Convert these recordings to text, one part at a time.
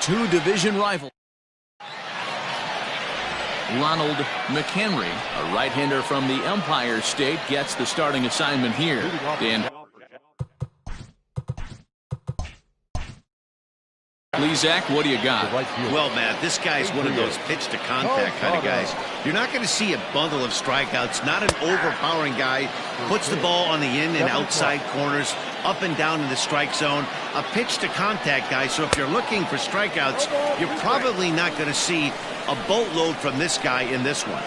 Two division rivals. Ronald McHenry, a right-hander from the Empire State, gets the starting assignment here. Please, Zach, what do you got? Well, Matt, this guy's one of those pitch-to-contact kind of guys. You're not going to see a bundle of strikeouts, not an overpowering guy. Puts the ball on the in and outside corners, up and down in the strike zone. A pitch-to-contact guy, so if you're looking for strikeouts, you're probably not going to see a boatload from this guy in this one.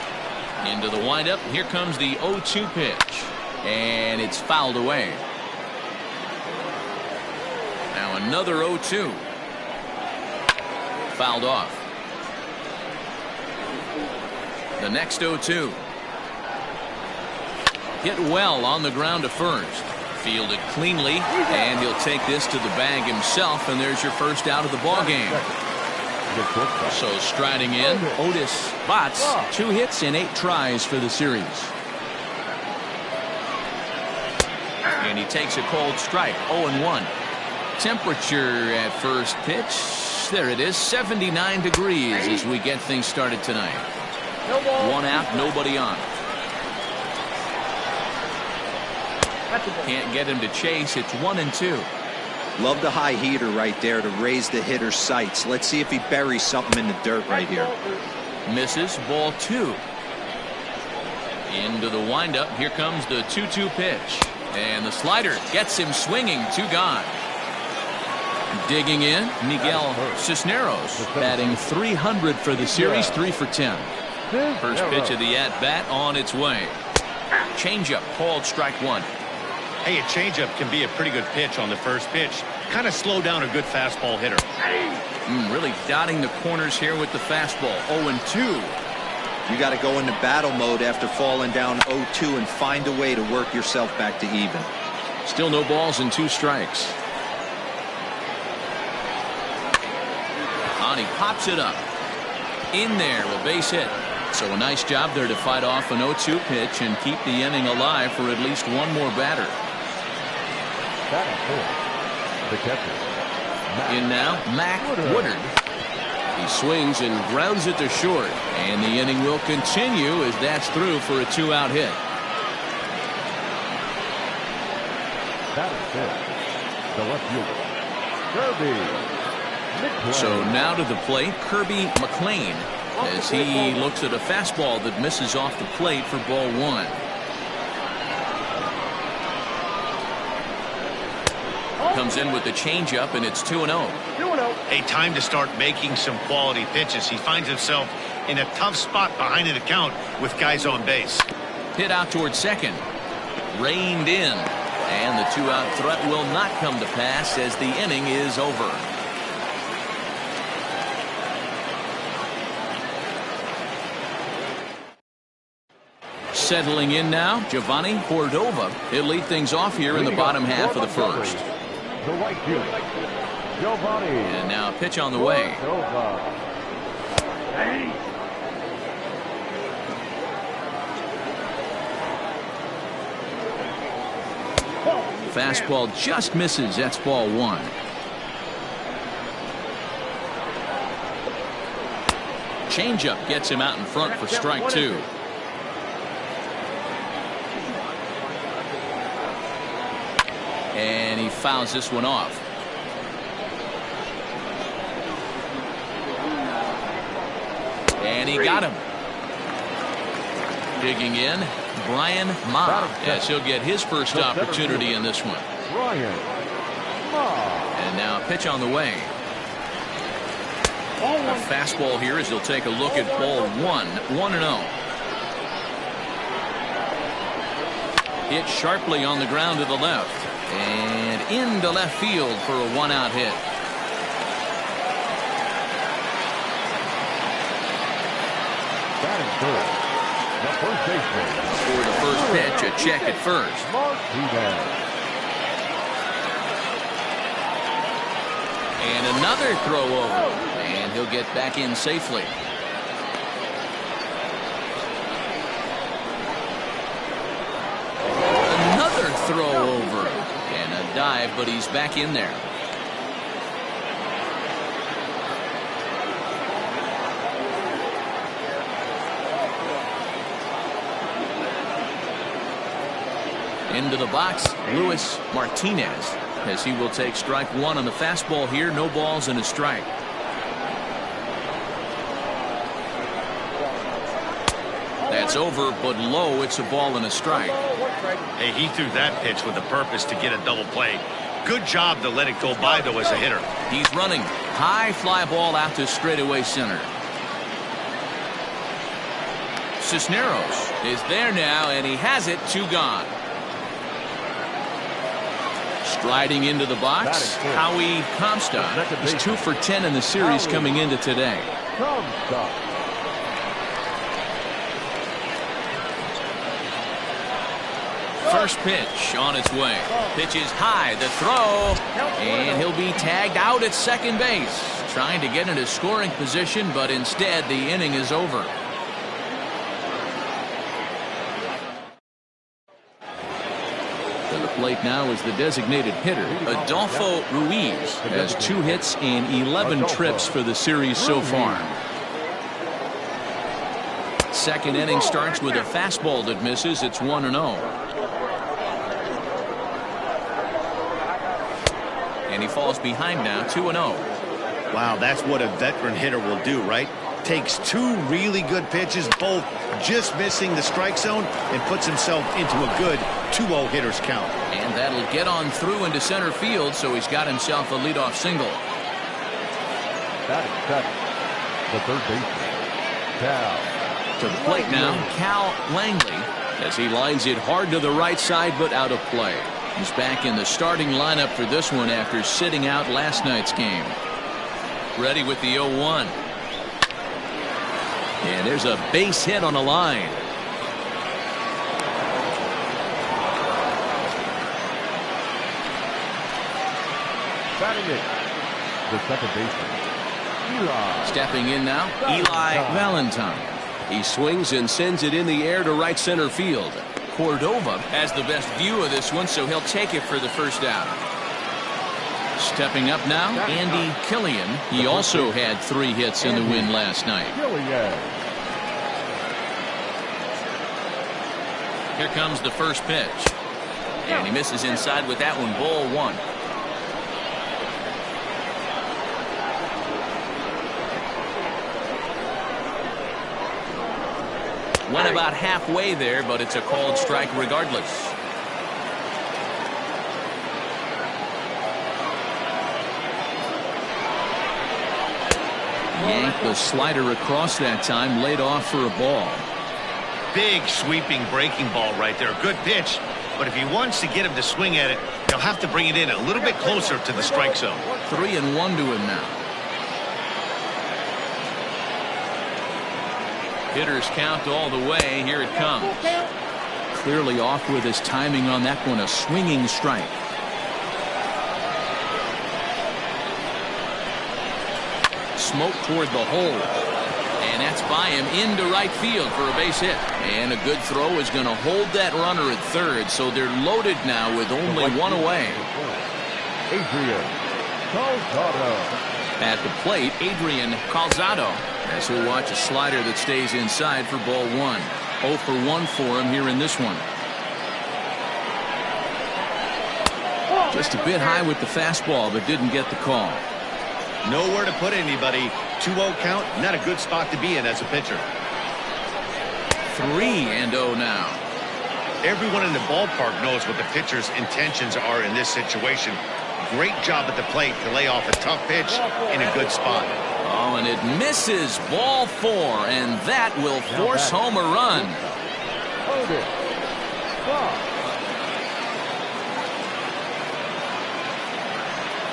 Into the windup, here comes the 0-2 pitch, and it's fouled away. Now another 0-2. Fouled off. The next 0-2. Hit well on the ground to first. Fielded cleanly, and he'll take this to the bag himself, and there's your first out of the ball game. So striding in, Otis Botts, 2 hits in 8 tries for the series. And he takes a cold strike, 0-1. Temperature at first pitch. There it is, 79 degrees as we get things started tonight. 1 out, nobody on. Can't get him to chase. It's 1-2. Love the high heater right there to raise the hitter's sights. Let's see if he buries something in the dirt right here. Misses, ball 2. Into the windup. Here comes the 2-2 pitch. And the slider gets him swinging. 2 gone. Digging in, Miguel Cisneros, batting .300 for the series, 3 for 10. First pitch of the at-bat on its way. Changeup, called strike 1. Hey, a changeup can be a pretty good pitch on the first pitch. Kind of slow down a good fastball hitter. Really dotting the corners here with the fastball. 0-2. You got to go into battle mode after falling down 0-2 and find a way to work yourself back to even. Still no balls and 2 strikes. He pops it up. In there, a base hit. So a nice job there to fight off an 0-2 pitch and keep the inning alive for at least one more batter. In now, Mac Woodard. He swings and grounds it to short. And the inning will continue as that's through for a 2-out hit. The left fielder, Kirby. So now to the plate, Kirby McLean, as he looks at a fastball that misses off the plate for ball 1. Comes in with the changeup, and it's 2-0. Hey, time to start making some quality pitches. He finds himself in a tough spot behind an account with guys on base. Hit out towards second. Reined in. And the 2-out threat will not come to pass as the inning is over. Settling in now, Giovanni Cordova. He'll lead things off here in the bottom half of the first. The right fielder, Giovanni. And now a pitch on the way. Fastball just misses. That's ball 1. Changeup gets him out in front for strike 2. And he fouls this one off. And he got him. Digging in, Brian Ma, as he'll get his first opportunity in this one. And now a pitch on the way. A fastball here as he'll take a look at ball 1, 1-0. Hit sharply on the ground to the left. And into left field for a 1-out hit. Batting first, the first baseman. For the first pitch, a check at first. And another throw over. And he'll get back in safely. Another throw over. And a dive, but he's back in there. Into the box, Luis Martinez, as he will take strike one on the fastball here. No balls and a strike. That's over, but low. It's a ball and a strike. Hey, he threw that pitch with a purpose to get a double play. Good job to let it go by, though, as a hitter. He's running. High fly ball out to straightaway center. Cisneros is there now, and he has it. 2 gone. Striding into the box, Howie Comstock. He's 2 for 10 in the series coming into today. First pitch on its way. Pitch is high. The throw. And he'll be tagged out at second base. Trying to get into scoring position, but instead the inning is over. To the plate now is the designated hitter, Adolfo Ruiz. Has 2 hits and 11 trips for the series so far. Second inning starts with a fastball that misses. It's 1-0. And he falls behind now, 2-0. Wow, that's what a veteran hitter will do, right? Takes 2 really good pitches, both just missing the strike zone, and puts himself into a good 2-0 hitter's count. And that'll get on through into center field, so he's got himself a leadoff single. That is second. The third baseman, Cal. To the plate now, Cal Langley, as he lines it hard to the right side, but out of play. He's back in the starting lineup for this one after sitting out last night's game. Ready with the 0-1. And there's a base hit on the line. Batting it, the second baseman, Eli. Stepping in now, Eli Valentine. He swings and sends it in the air to right center field. Cordova has the best view of this one, so he'll take it for the first out. Stepping up now, Andy Killian. He also had 3 hits in the win last night. Here comes the first pitch. And he misses inside with that one. Ball 1. Went about halfway there, but it's a called strike regardless. Yanked the slider across that time, laid off for a ball. Big sweeping breaking ball right there. Good pitch, but if he wants to get him to swing at it, he'll have to bring it in a little bit closer to the strike zone. 3-1 to him now. Hitters count all the way. Here it comes. Clearly off with his timing on that one. A swinging strike. Smoke toward the hole. And that's by him into right field for a base hit. And a good throw is going to hold that runner at third. So they're loaded now with only 1 away. Adrian Calzado. At the plate, Adrian Calzado. As he'll watch a slider that stays inside for ball 1. 0 for 1 for him here in this one. Just a bit high with the fastball, but didn't get the call. Nowhere to put anybody. 2-0 count, not a good spot to be in as a pitcher. 3-0 now. Everyone in the ballpark knows what the pitcher's intentions are in this situation. Great job at the plate to lay off a tough pitch in a good spot. Oh, and it misses. Ball 4, and that will force home a run.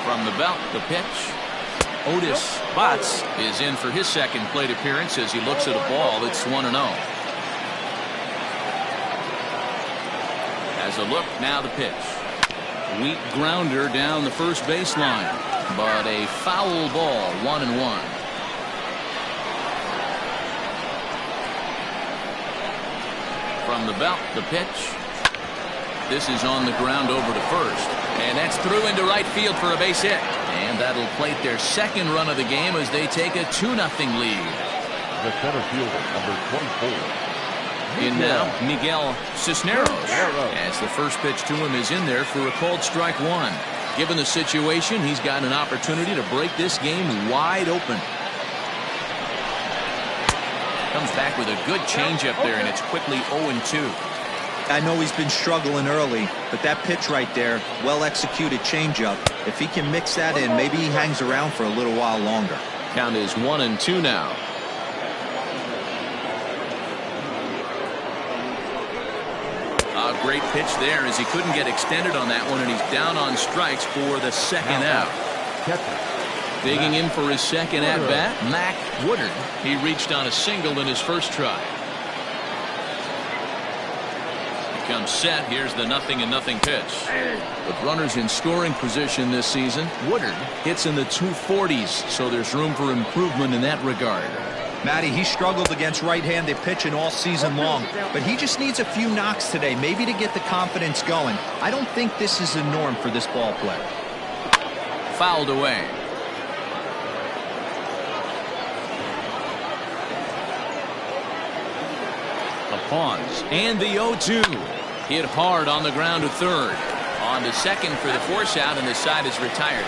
From the belt, the pitch. Otis Botts is in for his second plate appearance as he looks at a ball that's 1-0. As a look, now the pitch. Weak grounder down the first baseline, but a foul ball, 1-1. From the belt, the pitch. This is on the ground over to first, and that's through into right field for a base hit. And that'll plate their second run of the game as they take a 2-0 lead. The center fielder, number 24, In now, Miguel Cisneros, as the first pitch to him is in there for a called strike one. Given the situation, he's got an opportunity to break this game wide open. Comes back with a good changeup there, and it's quickly 0-2. I know he's been struggling early, but that pitch right there, well-executed changeup, if he can mix that in, maybe he hangs around for a little while longer. Count is 1-2 now. A great pitch there as he couldn't get extended on that one, and he's down on strikes for the second out. Digging in for his second at-bat, Mac Woodard. He reached on a single in his first try. Comes set. Here's the 0-0 pitch. With runners in scoring position this season, Woodard hits in the 240s, so there's room for improvement in that regard. Matty, he struggled against right-handed pitching all season long, but he just needs a few knocks today, maybe to get the confidence going. I don't think this is the norm for this ball player. Fouled away. A pause, and the 0-2. Hit hard on the ground to third. On to second for the force out, and the side is retired.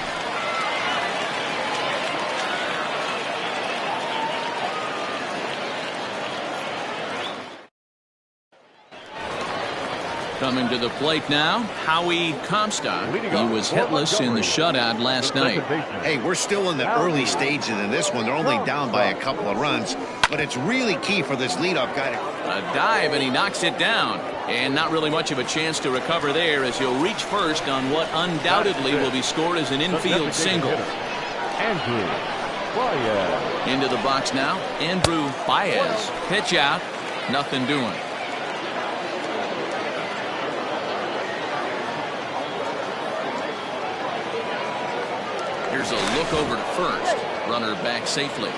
Coming to the plate now, Howie Comstock. He was hitless in the shutout last night. Hey, we're still in the early stages of this one. They're only down by a couple of runs, but it's really key for this leadoff guy to... A dive, and he knocks it down. And not really much of a chance to recover there as he'll reach first on what undoubtedly will be scored as an infield single. Andrew Baez. Into the box now, Andrew Baez. Pitch out, nothing doing. Here's a look over to first. Runner back safely.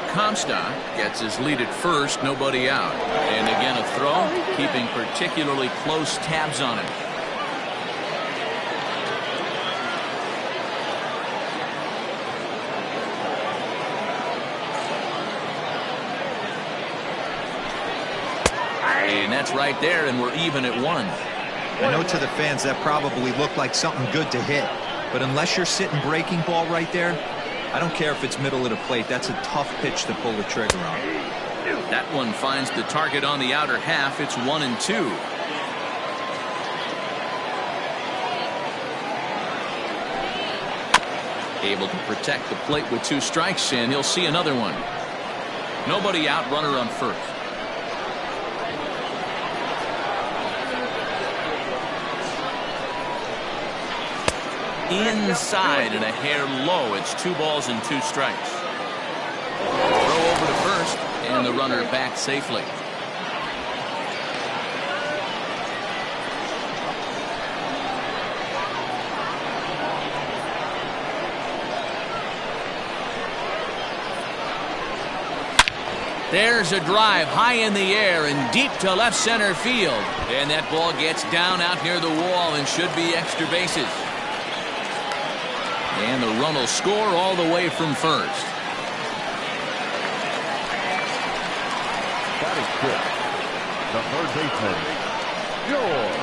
Comstock gets his lead at first, nobody out. And again a throw, keeping particularly close tabs on it. And that's right there, and we're even at one. I know to the fans that probably looked like something good to hit, but unless you're sitting breaking ball right there, I don't care if it's middle of the plate. That's a tough pitch to pull the trigger on. That one finds the target on the outer half. It's 1-2. Able to protect the plate with 2 strikes, and he'll see another one. Nobody out, runner on first. Inside and a hair low. It's 2 balls and 2 strikes. Throw over to first, and the runner back safely. There's a drive high in the air and deep to left center field. And that ball gets down out near the wall and should be extra bases. And the run will score all the way from first. Batting fifth, the third baseman, George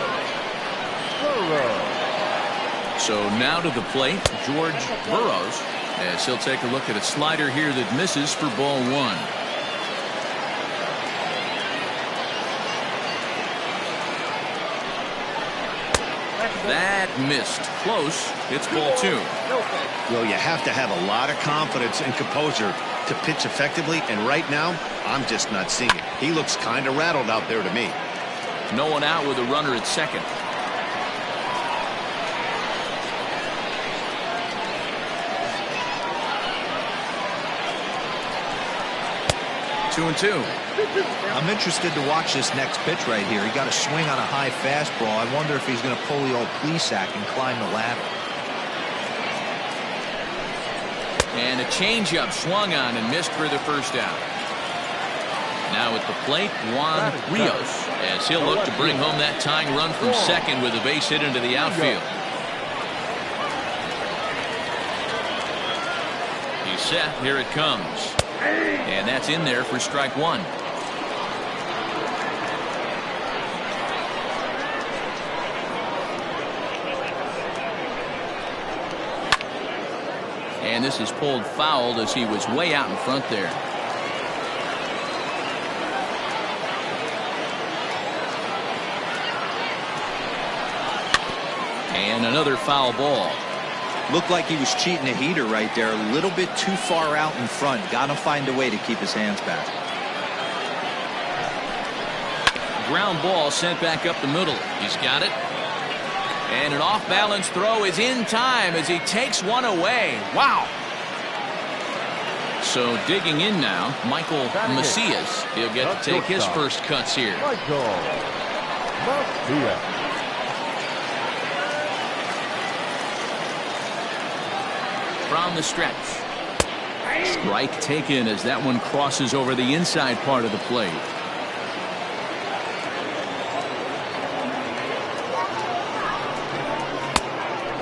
Burrows. So now to the plate, George Burrows, as he'll take a look at a slider here that misses for ball 1. That missed. Close. It's ball 2. Well, you have to have a lot of confidence and composure to pitch effectively, and right now, I'm just not seeing it. He looks kind of rattled out there to me. No one out with a runner at second. Two and two. I'm interested to watch this next pitch right here. He got a swing on a high fastball. I wonder if he's going to pull the old Plesac and climb the ladder. And a changeup swung on and missed for the first out. Now at the plate, Juan Rios, as he'll look to bring home that tying run from second with a base hit into the outfield. He's set. Here it comes. And that's in there for strike one. And this is pulled foul as he was way out in front there. And another foul ball. Looked like he was cheating a heater right there. A little bit too far out in front. Got to find a way to keep his hands back. Ground ball sent back up the middle. He's got it. And an off-balance throw is in time as he takes one away. Wow. So digging in now, Michael Macias. He'll get to take his first cuts here. Michael Macias. From the stretch. Strike taken as that one crosses over the inside part of the plate.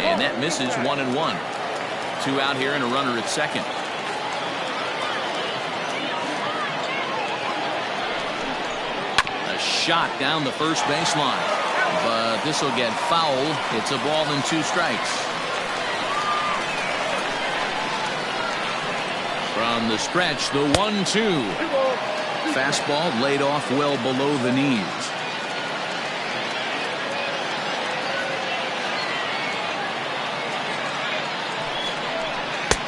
And that misses 1-1. 2 out here and a runner at second. A shot down the first baseline. But this will get foul. It's a ball and 2 strikes. From the stretch, the 1-2. Fastball laid off well below the knees.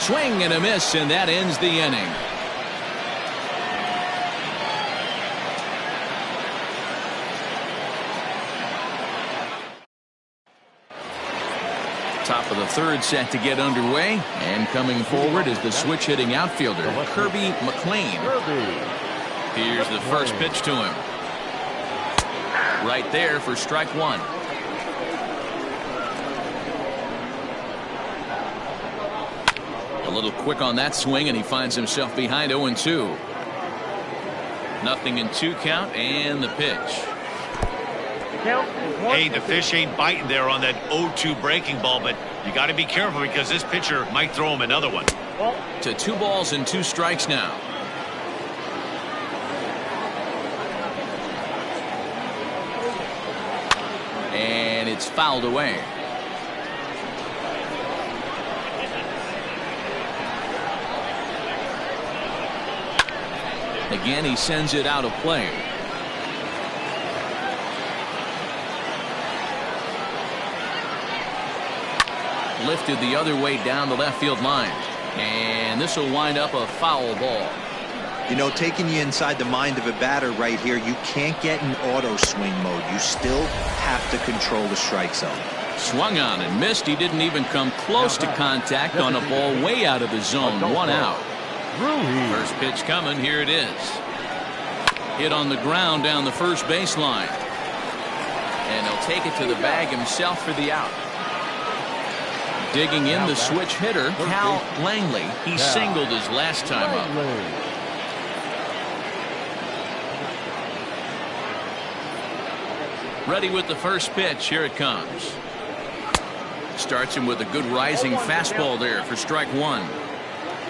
Swing and a miss, and that ends the inning. Top of the third set to get underway, and coming forward is the switch hitting outfielder Kirby McLean. Here's the first pitch to him. Right there for strike one. A little quick on that swing, and he finds himself behind 0-2. Nothing in 2 count, and the pitch. Hey, the fish ain't biting there on that 0-2 breaking ball, but you got to be careful because this pitcher might throw him another one. To 2 balls and 2 strikes now. And it's fouled away. Again, he sends it out of play. Lifted the other way down the left field line. And this will wind up a foul ball. You know, taking you inside the mind of a batter right here, you can't get in auto swing mode. You still have to control the strike zone. Swung on and missed. He didn't even come close to contact on a ball way out of the zone. 1 out. First pitch coming. Here it is. Hit on the ground down the first baseline. And he'll take it to the bag himself for the out. Digging in the switch hitter, Cal Langley. He singled his last time up. Ready with the first pitch. Here it comes. Starts him with a good rising fastball there for strike one.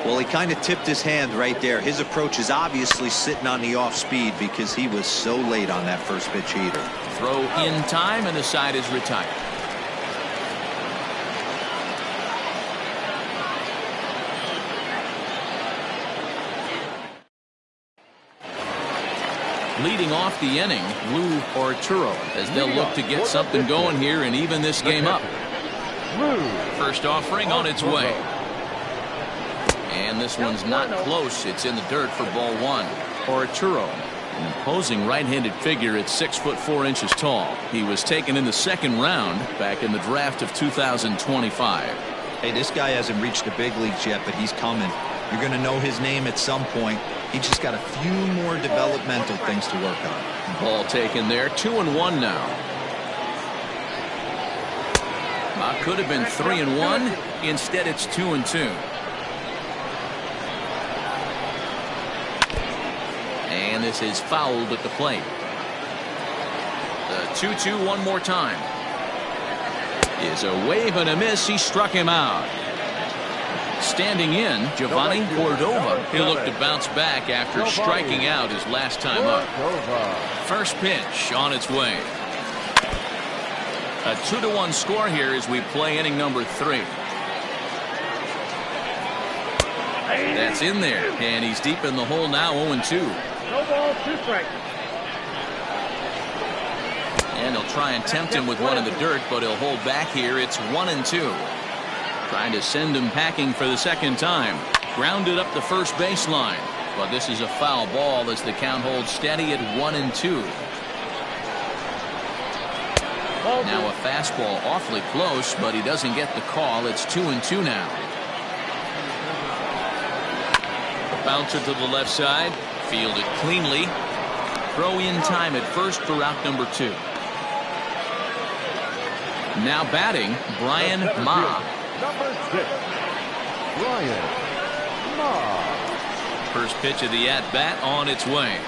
Well, he kind of tipped his hand right there. His approach is obviously sitting on the off speed because he was so late on that first pitch heater. Throw in time, and the side is retired. Leading off the inning, Lou Arturo, as they'll look to get something going here and even this game up. First offering on its way. And this one's not close. It's in the dirt for ball 1. Arturo, an imposing right-handed figure at 6'4" tall. He was taken in the second round back in the draft of 2025. Hey, this guy hasn't reached the big leagues yet, but he's coming. You're going to know his name at some point. He just got a few more developmental things to work on. Ball taken there. 2-1 now. Could have been 3-1. Instead, it's 2-2. And this is fouled at the plate. The 2-2 one more time. Is a wave and a miss. He struck him out. Standing in, Giovanni Cordova. He'll look to bounce back after striking out his last time up. First pitch on its way. A 2-1 score here as we play inning number 3. That's in there, and he's deep in the hole now, 0-2. No ball, 2 strikes. And he'll try and tempt him with one in the dirt, but he'll hold back here. It's 1-2. Trying to send him packing for the second time. Grounded up the first baseline, but this is a foul ball as the count holds steady at 1-2. Now a fastball awfully close, but he doesn't get the call. It's 2-2 now. Bouncer to the left side, fielded cleanly. Throw in time at first for out number 2. Now batting, Brian Ma. Number 6, Brian Ma. First pitch of the at-bat on its way.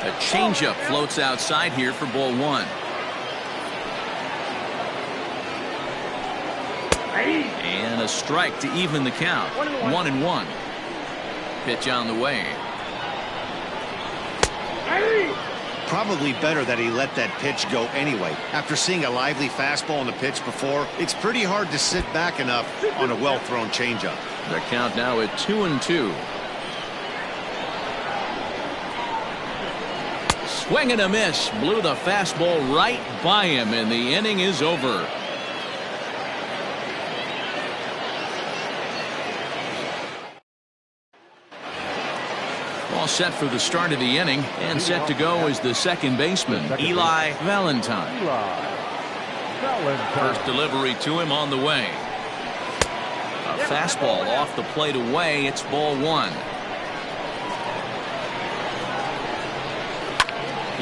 A changeup floats outside here for ball 1. And a strike to even the count. 1-1. Pitch on the way. Probably better that he let that pitch go anyway. After seeing a lively fastball on the pitch before, it's pretty hard to sit back enough on a well-thrown changeup. The count now at 2-2. Swing and a miss. Blew the fastball right by him, and the inning is over. All set for the start of the inning, and set to go is the second baseman, Eli Valentine. First delivery to him on the way. A fastball off the plate away. It's ball 1.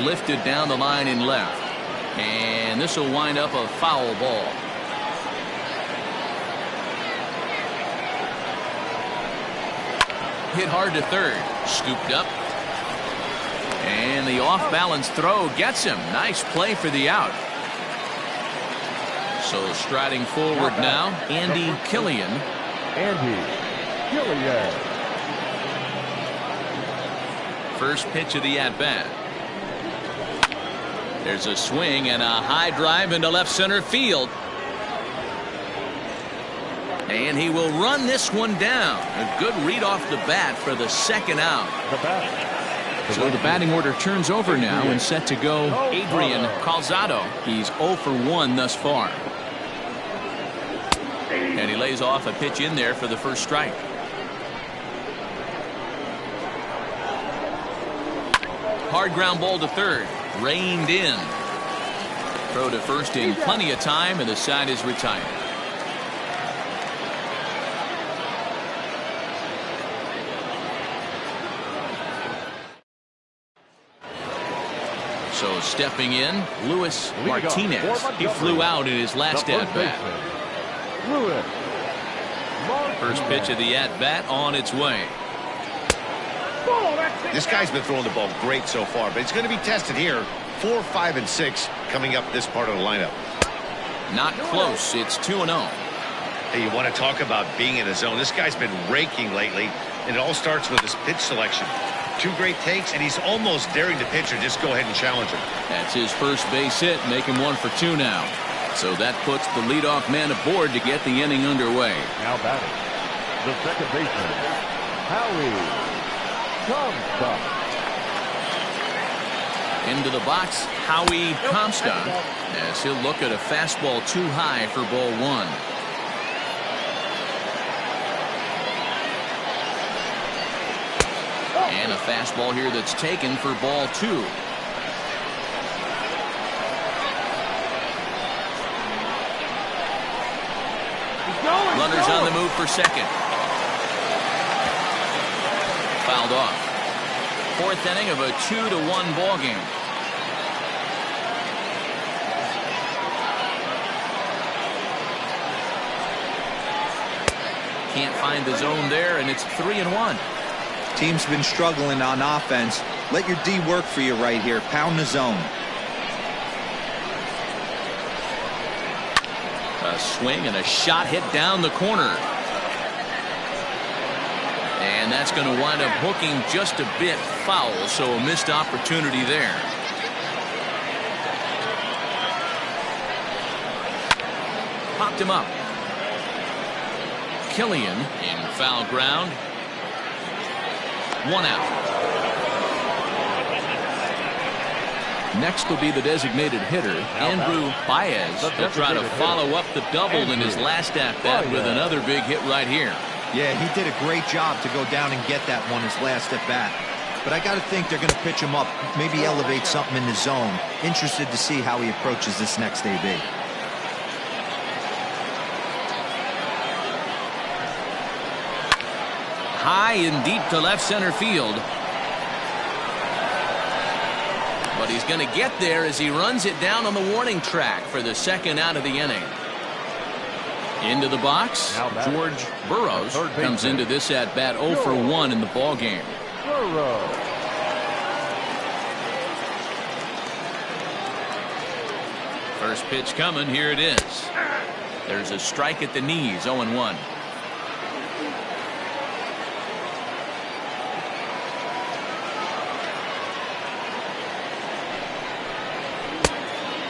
Lifted down the line in left, and this will wind up a foul ball. Hit hard to third. Scooped up. And the off-balance throw gets him. Nice play for the out. So striding forward now, Andy Killian. First pitch of the at-bat. There's a swing and a high drive into left center field. And he will run this one down. A good read off the bat for the second out. So the batting order turns over now, and set to go Adrian Calzado. He's 0 for 1 thus far. And he lays off a pitch in there for the first strike. Hard ground ball to third. Reined in. Throw to first in plenty of time, and the side is retired. So stepping in, Luis Martinez. He flew out in his last at-bat. First pitch of the at-bat on its way. This guy's been throwing the ball great so far, but it's going to be tested here. 4, 5, and 6 coming up this part of the lineup. Not close. It's 2-0. Hey, you want to talk about being in a zone? This guy's been raking lately, and it all starts with his pitch selection. 2 great takes, and he's almost daring the pitcher just go ahead and challenge him. That's his first base hit, making 1 for 2 now. So that puts the leadoff man aboard to get the inning underway. Now batting, the second baseman, Howie Comstock. Into the box, Howie Comstock, as he'll look at a fastball too high for ball 1. And a fastball here that's taken for ball 2. Runners on the move for second. Fouled off. 4th inning of a 2-1 ball game. Can't find the zone there, and it's 3-1. Team's been struggling on offense. Let your D work for you right here. Pound the zone. A swing and a shot hit down the corner. And that's going to wind up hooking just a bit foul, so a missed opportunity there. Popped him up. Killian in foul ground. 1 out. Next will be the designated hitter, Andrew Baez. He'll try to follow up the double in his last at-bat with another big hit right here. Yeah, he did a great job to go down and get that one his last at-bat. But I got to think they're going to pitch him up, maybe elevate something in the zone. Interested to see how he approaches this next AB. High and deep to left center field. But he's going to get there as he runs it down on the warning track for the second out of the inning. Into the box, George Burrows comes into this at bat 0 for 1 in the ball game. First pitch coming. Here it is. There's a strike at the knees. 0-1.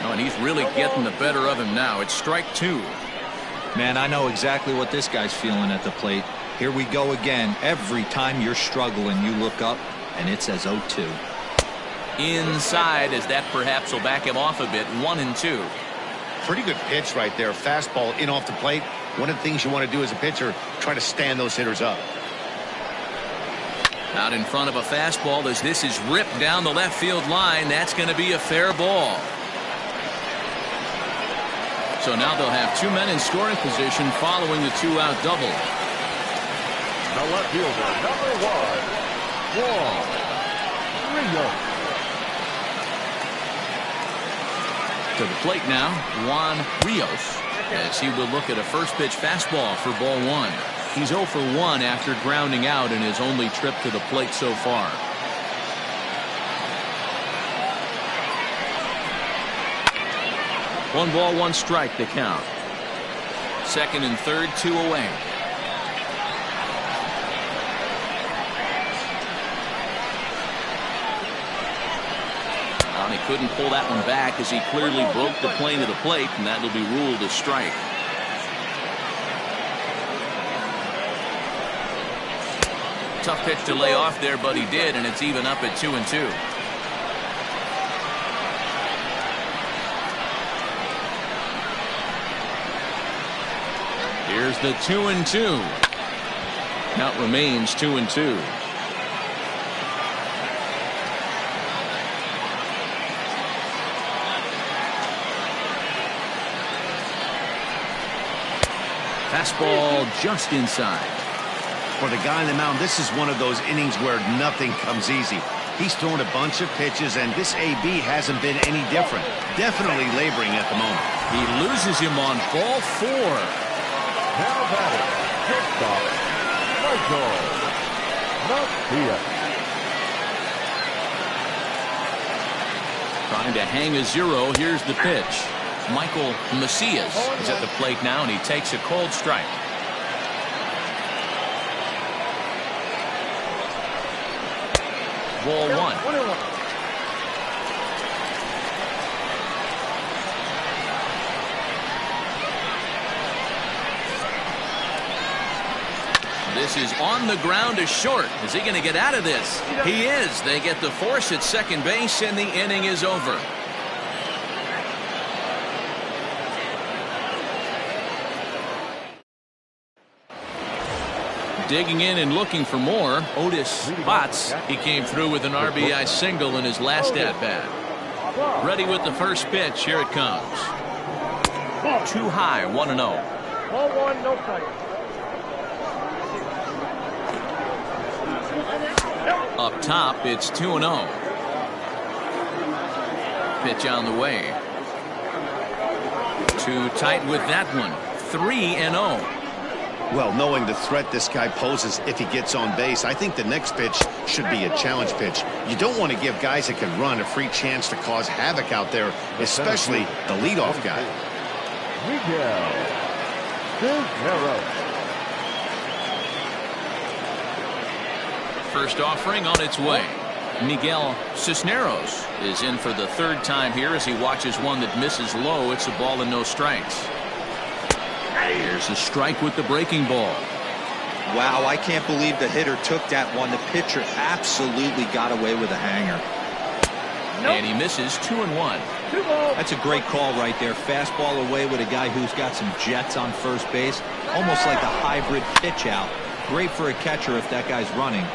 And he's really getting the better of him now. It's strike 2. Man, I know exactly what this guy's feeling at the plate. Here we go again. Every time you're struggling, you look up, and it says 0-2. Inside, as that perhaps will back him off a bit. 1-2. Pretty good pitch right there. Fastball in off the plate. One of the things you want to do as a pitcher, try to stand those hitters up. Out in front of a fastball as this is ripped down the left field line. That's going to be a fair ball. So now they'll have 2 men in scoring position following the 2-out double. The left fielder, number 1, Juan Rios. To the plate now, Juan Rios, as he will look at a first pitch fastball for ball 1. He's 0 for 1 after grounding out in his only trip to the plate so far. One ball, one strike to count. Second and third, 2 away. Well, he couldn't pull that one back as he clearly broke the plane of the plate, and that'll be ruled a strike. Tough pitch to lay off there, but he did, and it's even up at 2-2. Here's the 2-2. Count remains 2-2. Fastball just inside. For the guy on the mound, this is one of those innings where nothing comes easy. He's thrown a bunch of pitches, and this AB hasn't been any different. Definitely laboring at the moment. He loses him on ball 4. Now batting, shortstop, Michael Macias. Trying to hang a 0. Here's the pitch. Michael Macias is at the plate now, and he takes a cold strike. Ball 1. This is on the ground to short. Is he going to get out of this? He is. They get the force at second base, and the inning is over. Digging in and looking for more, Otis Botts. He came through with an RBI single in his last at-bat. Ready with the first pitch. Here it comes. Too high, 1-0. Ball 1, no strike. Up top, it's 2-0. Pitch on the way. Too tight with that one. 3-0. Well, knowing the threat this guy poses if he gets on base, I think the next pitch should be a challenge pitch. You don't want to give guys that can run a free chance to cause havoc out there, especially the leadoff guy. Miguel Cisneros. First offering on its way. Miguel Cisneros is in for the third time here as he watches one that misses low. It's a ball and no strikes. Here's a strike with the breaking ball. Wow, I can't believe the hitter took that one. The pitcher absolutely got away with a hanger. And he misses 2-1. That's a great call right there. Fastball away with a guy who's got some jets on first base. Almost like a hybrid pitch out. Great for a catcher if that guy's running.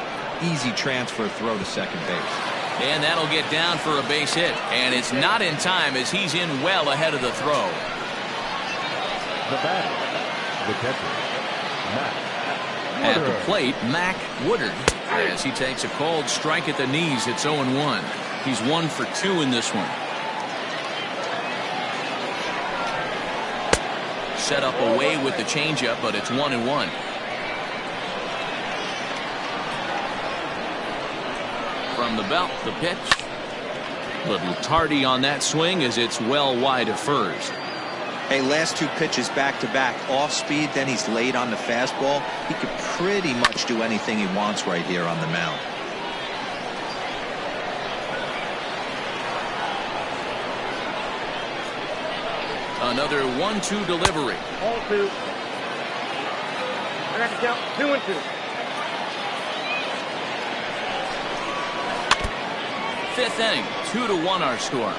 Easy transfer throw to second base. And that'll get down for a base hit. And it's not in time as he's in well ahead of the throw. The batter, the catcher, Matt At Woodard. the plate, Mac Woodard, as he takes a cold strike at the knees. It's 0-1. He's 1 for 2 in this one. Set up away with the changeup, but it's 1-1. From the belt, the pitch. Little tardy on that swing as it's well wide of first. Hey, last two pitches back-to-back. Off speed, then he's late on the fastball. He could pretty much do anything he wants right here on the mound. Another 1-2 delivery. All two. I got to count 2-2. Fifth inning, 2-1 our score.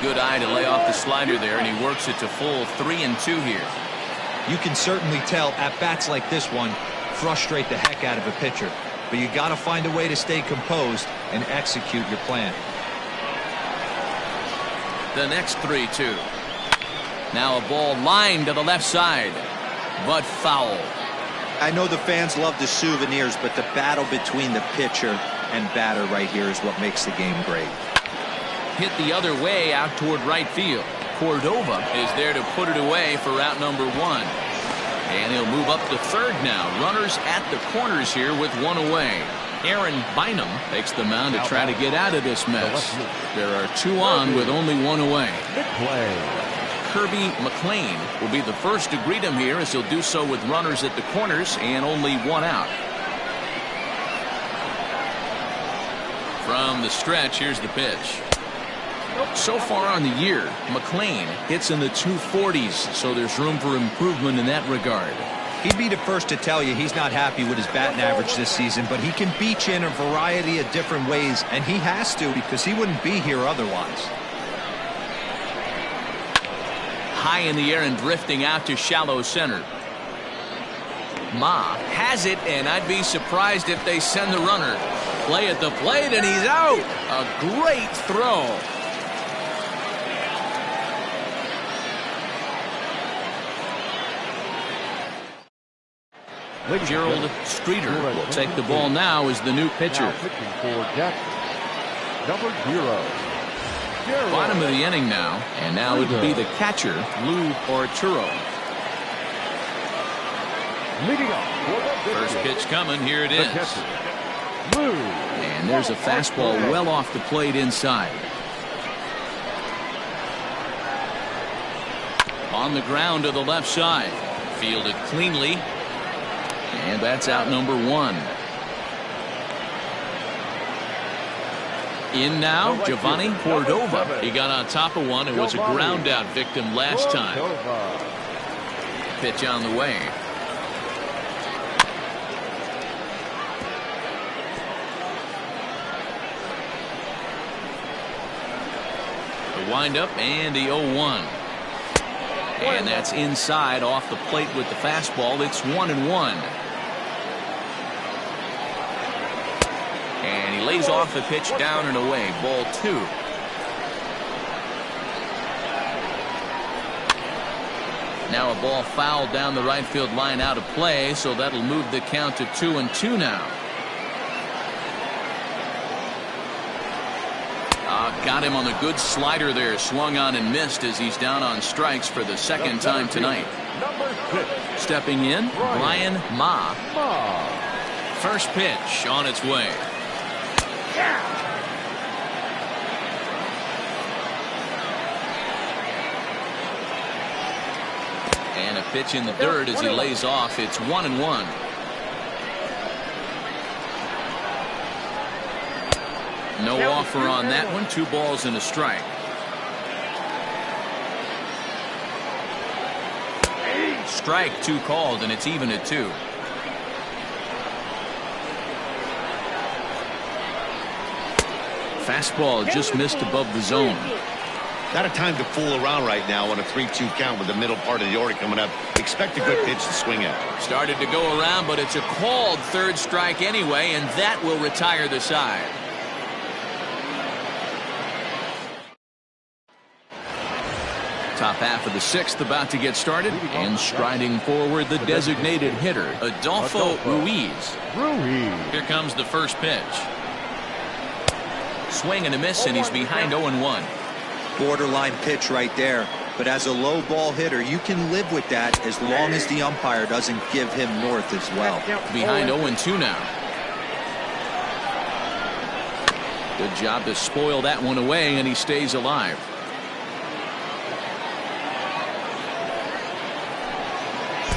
Good eye to lay off the slider there, and he works it to full 3-2 here. You can certainly tell at bats like this one frustrate the heck out of a pitcher. But you got to find a way to stay composed and execute your plan. The next 3-2. Now a ball lined to the left side, but foul. I know the fans love the souvenirs, but the battle between the pitcher and batter right here is what makes the game great. Hit the other way out toward right field. Cordova is there to put it away for out number 1. And he'll move up to third now. Runners at the corners here with 1 away. Aaron Bynum takes the mound to try to get out of this mess. There are 2 on with only 1 away. Kirby McLean will be the first to greet him here as he'll do so with runners at the corners and only 1 out. From the stretch, here's the pitch. So far on the year, McLean hits in the 240s, so there's room for improvement in that regard. He'd be the first to tell you he's not happy with his batting average this season, but he can beat you in a variety of different ways, and he has to because he wouldn't be here otherwise. High in the air and drifting out to shallow center. Ma has it, and I'd be surprised if they send the runner. Play at the plate, and he's out. A great throw. Gerald Streeter will take the ball now as the new pitcher. Now pitching for Jackson, number 0. Gerald. Bottom of the inning now, and now it'll be the catcher, Lou Arturo. Leading off for the First pitch coming, here it the is. catcher, Lou. And there's a fastball well off the plate inside. On the ground to the left side. Fielded cleanly. And that's out number 1. In now, Giovanni Cordova. He got on top of one. It was a ground out victim last time. Pitch on the way. The windup and the 0-1. And that's inside off the plate with the fastball. It's 1-1. And he lays off the pitch down and away. Ball 2. Now a ball fouled down the right field line out of play, so that'll move the count to 2-2 now. Got him on the good slider there. Swung on and missed as he's down on strikes for the second time tonight. Stepping in, Brian Ma. First pitch on its way. And a pitch in the dirt as he lays off. It's 1-1. No offer on that one. 2 balls and a strike. Strike 2 called, and it's even at 2. Fastball just missed above the zone. Not a time to fool around right now on a 3-2 count with the middle part of the order coming up. Expect a good pitch to swing at. Started to go around, but it's a called 3rd strike anyway, and that will retire the side. Top half of the 6th about to get started, and striding forward the designated hitter, Adolfo Ruiz. Here comes the first pitch. Swing and a miss, and he's behind 0-1. Borderline pitch right there. But as a low ball hitter, you can live with that as long as the umpire doesn't give him north as well. Behind 0-2 now. Good job to spoil that one away, and he stays alive.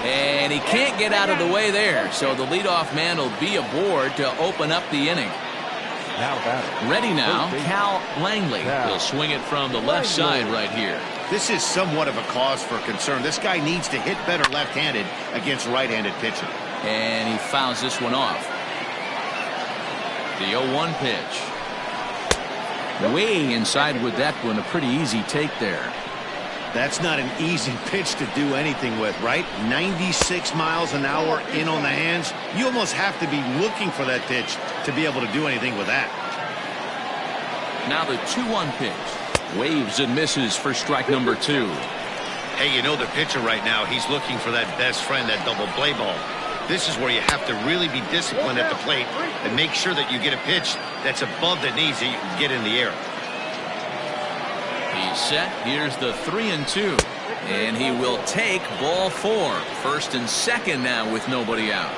And he can't get out of the way there, so the leadoff man will be aboard to open up the inning. Ready now, Cal Langley. He'll swing it from the left side right here. This is somewhat of a cause for concern. This guy needs to hit better left-handed against right-handed pitching. And he fouls this one off. The 0-1 pitch. Way inside with that one. A pretty easy take there. That's not an easy pitch to do anything with, right? 96 miles an hour in on the hands. You almost have to be looking for that pitch to be able to do anything with that. Now the 2-1 pitch. Waves and misses for strike number 2. Hey, you know the pitcher right now, he's looking for that best friend, that double play ball. This is where you have to really be disciplined at the plate and make sure that you get a pitch that's above the knees that you can get in the air. He's set. Here's the 3-2. And he will take ball 4. 1st and 2nd now with nobody out.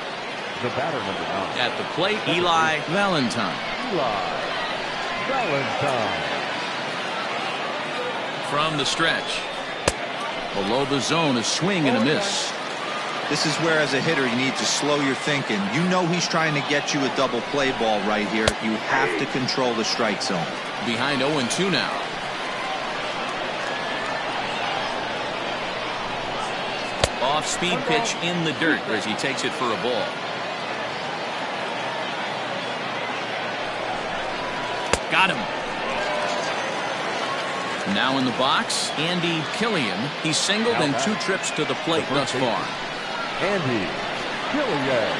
The batter number 9. At the plate, Eli Valentine. From the stretch. Below the zone, a swing and a miss. This is where, as a hitter, you need to slow your thinking. You know he's trying to get you a double play ball right here. You have to control the strike zone. Behind 0-2 now. Off-speed pitch in the dirt as he takes it for a ball. Got him. Now in the box, Andy Killian. He's singled in 2 trips to the plate thus far. Andy Killian.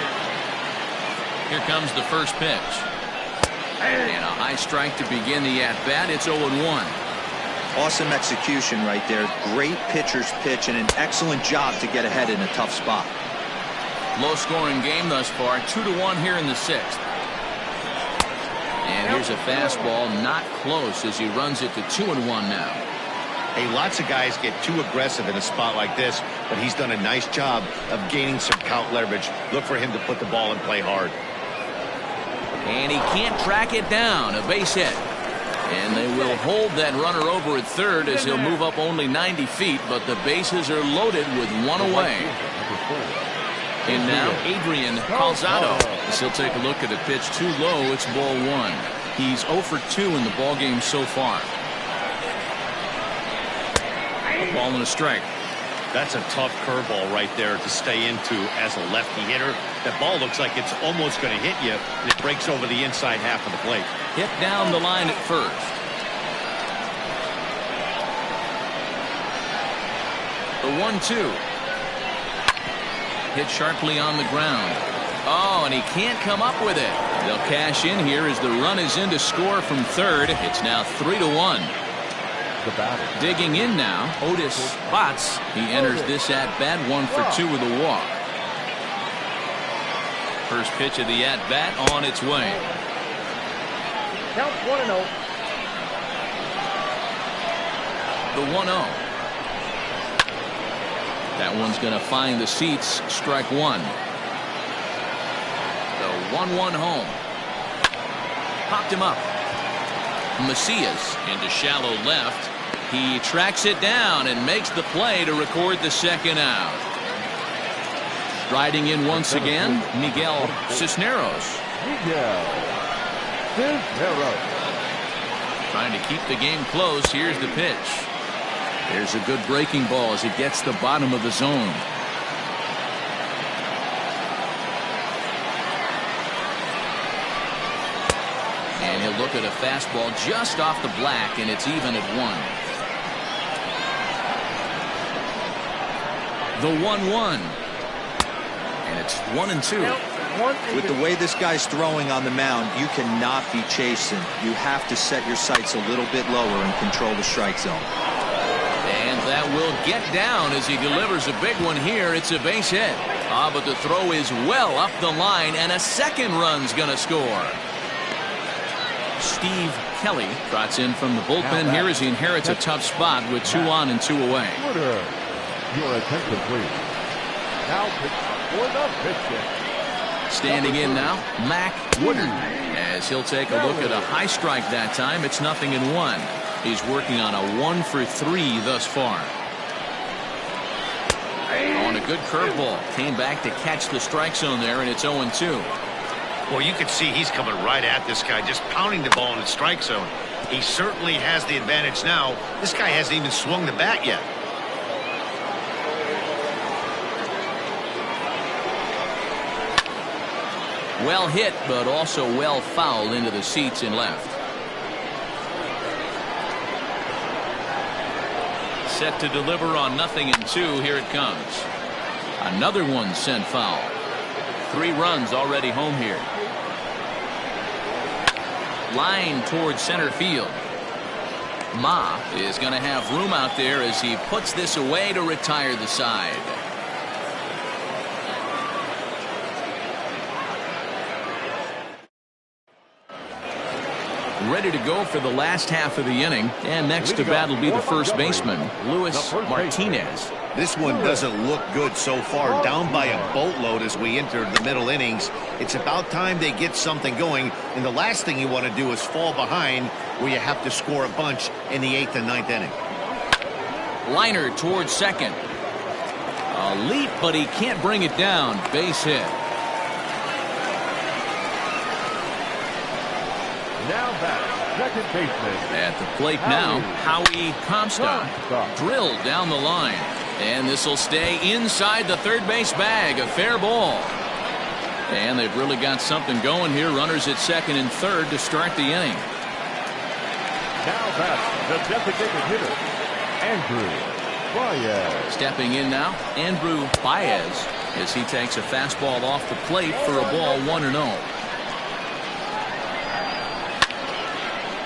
Here comes the first pitch. And a high strike to begin the at-bat. It's 0-1. Awesome execution right there. Great pitcher's pitch and an excellent job to get ahead in a tough spot. Low-scoring game thus far. 2-1 here in the 6th. And here's a fastball, not close, as he runs it to 2-1 now. Hey, lots of guys get too aggressive in a spot like this, but he's done a nice job of gaining some count leverage. Look for him to put the ball and play hard. And he can't track it down. A base hit. And they will hold that runner over at 3rd as he'll move up only 90 feet, but the bases are loaded with 1 away. And now Adrian Calzado, as he'll take a look at a pitch too low. It's ball 1. He's 0 for 2 in the ball game so far. A ball and a strike. That's a tough curveball right there to stay into as a lefty hitter. That ball looks like it's almost going to hit you, and it breaks over the inside half of the plate. Hit down the line at 1st. The 1-2. Hit sharply on the ground. Oh, and he can't come up with it. They'll cash in here as the run is in to score from 3rd. It's now 3-1. Digging in now, Otis Botts. He enters this at-bat 1 for 2 with a walk. First pitch of the at-bat on its way. Count 1-0. The 1-0. That one's going to find the seats. Strike 1. The 1-1 home. Popped him up. Macias into shallow left. He tracks it down and makes the play to record the second out. Striding in once again, Miguel Cisneros. Trying to keep the game close. Here's the pitch. There's a good breaking ball as it gets the bottom of the zone. And he'll look at a fastball just off the black, and it's even at 1. The 1-1. And it's 1-2. With the way this guy's throwing on the mound, you cannot be chasing. You have to set your sights a little bit lower and control the strike zone. And that will get down as he delivers a big one here. It's a base hit. But the throw is well up the line, and a second run's going to score. Steve Kelly trots in from the bullpen here as he inherits a tough spot with 2 on and 2 away. Your attention, please. Now for the pitch. Standing in now, Mac Woodard, as he'll take a look at a high strike that time. It's 0-1. He's working on a 1 for 3 thus far. On a good curveball, came back to catch the strike zone there, and it's 0-2. Well, you can see he's coming right at this guy, just pounding the ball in the strike zone. He certainly has the advantage now. This guy hasn't even swung the bat yet. Well hit, but also well fouled into the seats in left. Set to deliver on 0-2. Here it comes. Another one sent foul. 3 runs already home here. Line towards center field. Ma is going to have room out there as he puts this away to retire the side. Ready to go for the last half of the inning, and next to bat will be the first baseman, Luis Martinez. This one doesn't look good so far, down by a boatload as we enter the middle innings. It's about time they get something going, and the last thing you want to do is fall behind where you have to score a bunch in the 8th and 9th inning. Liner towards second. A leap, but he can't bring it down. Base hit. Now back, second baseman. At the plate now, Howie Comstock. Drilled down the line. And this will stay inside the third base bag. A fair ball. And they've really got something going here. Runners at second and third to start the inning. Now back, the designated hitter, Andrew Baez. Stepping in now, Andrew Baez, as he takes a fastball off the plate for a ball 1-0.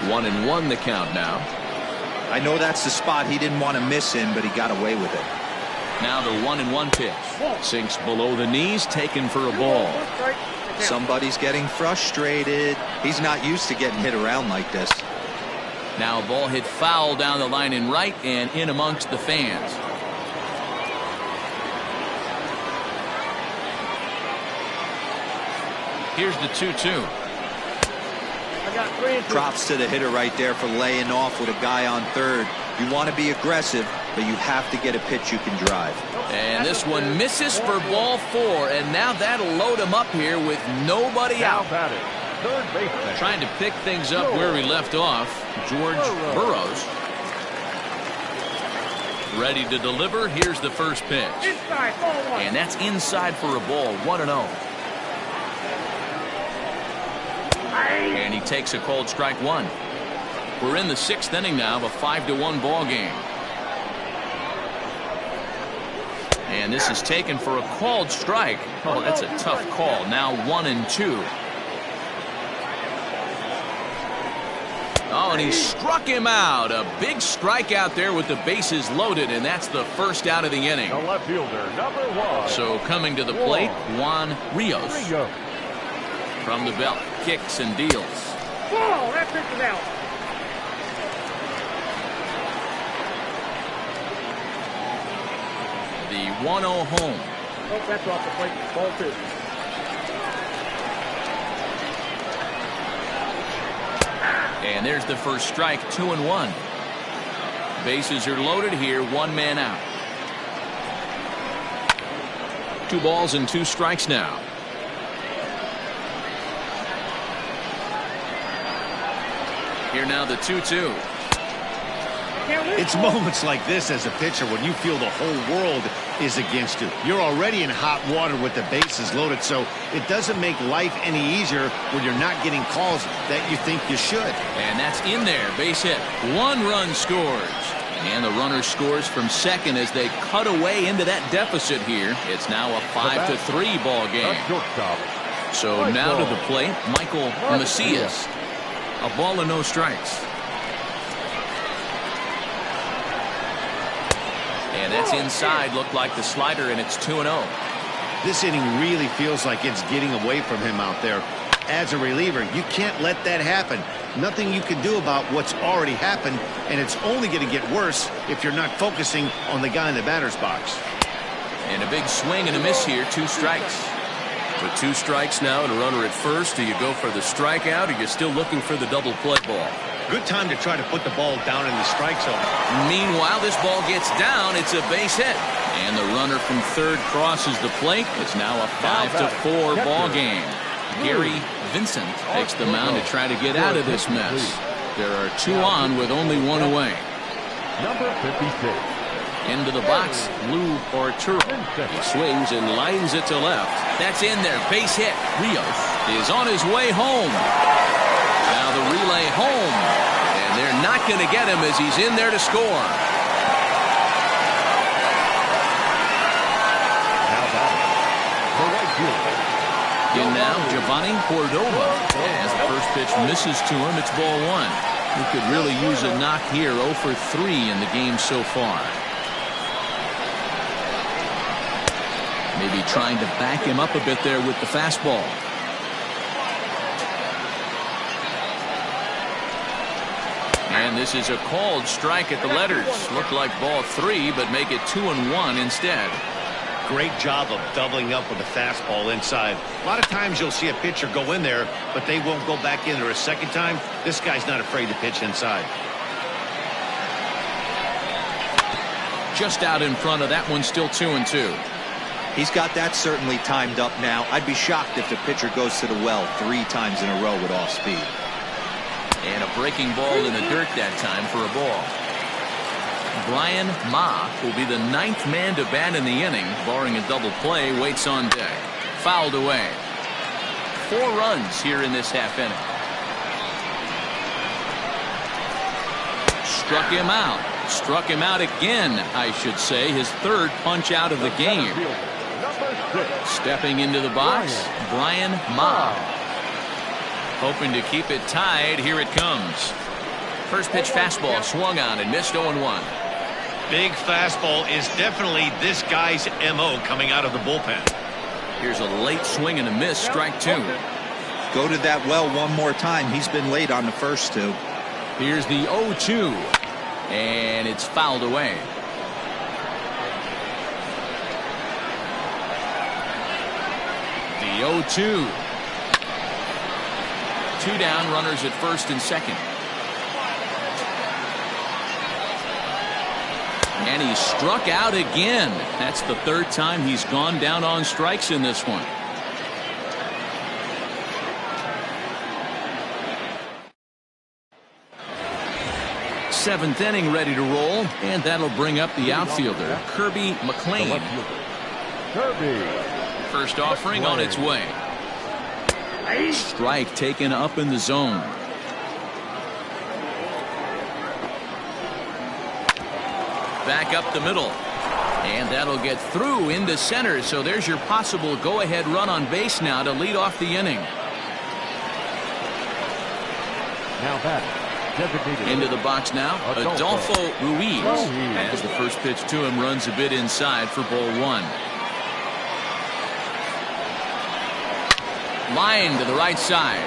1-1 the count now. I know that's the spot he didn't want to miss in, but he got away with it. Now the 1-1 pitch. Sinks below the knees, taken for a ball. Somebody's getting frustrated. He's not used to getting hit around like this. Now a ball hit foul down the line in right and in amongst the fans. Here's the 2-2. Props to the hitter right there for laying off with a guy on third. You want to be aggressive, but you have to get a pitch you can drive. And this one misses for ball 4, and now that'll load him up here with nobody out. Third baseman. Trying to pick things up where he left off, George Burroughs. Ready to deliver. Here's the first pitch. And that's inside for a ball, 1-0. And he takes a cold strike 1. We're in the 6th inning now of a 5-1 ball game. And this is taken for a called strike. Oh, that's a tough call. Now 1-2. Oh, and he struck him out. A big strikeout there with the bases loaded, and that's the first out of the inning. The left fielder, number 1. So coming to the plate, Juan Rios. From the belt, kicks and deals. Whoa, that pitch is out. The 1-0 home. Oh, that's off the plate. Ball 2. And there's the first strike, 2-1. Bases are loaded here, one man out. 2 balls and 2 strikes now. Here now the 2-2. It's moments like this as a pitcher when you feel the whole world is against you. You're already in hot water with the bases loaded, so it doesn't make life any easier when you're not getting calls that you think you should. And that's in there. Base hit. 1 run scores. And the runner scores from second as they cut away into that deficit here. It's now a 5-3 ball game. So now to the plate, Michael Macias. A ball and no strikes. And that's inside. Looked like the slider, and it's 2-0. This inning really feels like it's getting away from him out there. As a reliever, you can't let that happen. Nothing you can do about what's already happened, and it's only going to get worse if you're not focusing on the guy in the batter's box. And a big swing and a miss here. 2 strikes. With 2 strikes now and a runner at first, do you go for the strikeout, or you're still looking for the double play ball? Good time to try to put the ball down in the strike zone. Meanwhile, this ball gets down. It's a base hit. And the runner from third crosses the plate. It's now a 5-4 ball game. Gary Vincent takes the mound to try to get out of this mess. There are 2 on with only 1 away. Number 56. Into the box, Lou Arturo. He swings and lines it to left. That's in there. Base hit. Rios is on his way home. Now the relay home. And they're not going to get him as he's in there to score. In now, Giovanni Cordova. As the first pitch misses to him, it's ball 1. He could really use a knock here. 0 for 3 in the game so far. Maybe trying to back him up a bit there with the fastball. And this is a called strike at the letters. Looked like ball 3, but make it 2-1 instead. Great job of doubling up with the fastball inside. A lot of times you'll see a pitcher go in there, but they won't go back in there a second time. This guy's not afraid to pitch inside. Just out in front of that one, still 2-2. He's got that certainly timed up now. I'd be shocked if the pitcher goes to the well 3 times in a row with off speed. And a breaking ball in the dirt that time for a ball. Brian Ma will be the 9th man to bat in the inning. Barring a double play, waits on deck. Fouled away. 4 runs here in this half inning. Struck him out. Struck him out again, I should say. His 3rd punch out of the game. Stepping into the box, Brian Ma. Hoping to keep it tied. Here it comes. First pitch fastball swung on and missed. 0-1. Big fastball is definitely this guy's MO coming out of the bullpen. Here's a late swing and a miss. Strike 2. Go to that well one more time. He's been late on the first 2. Here's the 0-2. And it's fouled away. The 0-2. 2 down, runners at first and second. And he struck out again. That's the 3rd time he's gone down on strikes in this one. Seventh inning ready to roll, and that'll bring up the outfielder, Kirby McLean. First offering on its way. Strike taken up in the zone. Back up the middle. And that'll get through into center. So there's your possible go-ahead run on base now to lead off the inning. Now back. Into the box now, Adolfo Ruiz. As the first pitch to him runs a bit inside for ball 1. Line to the right side.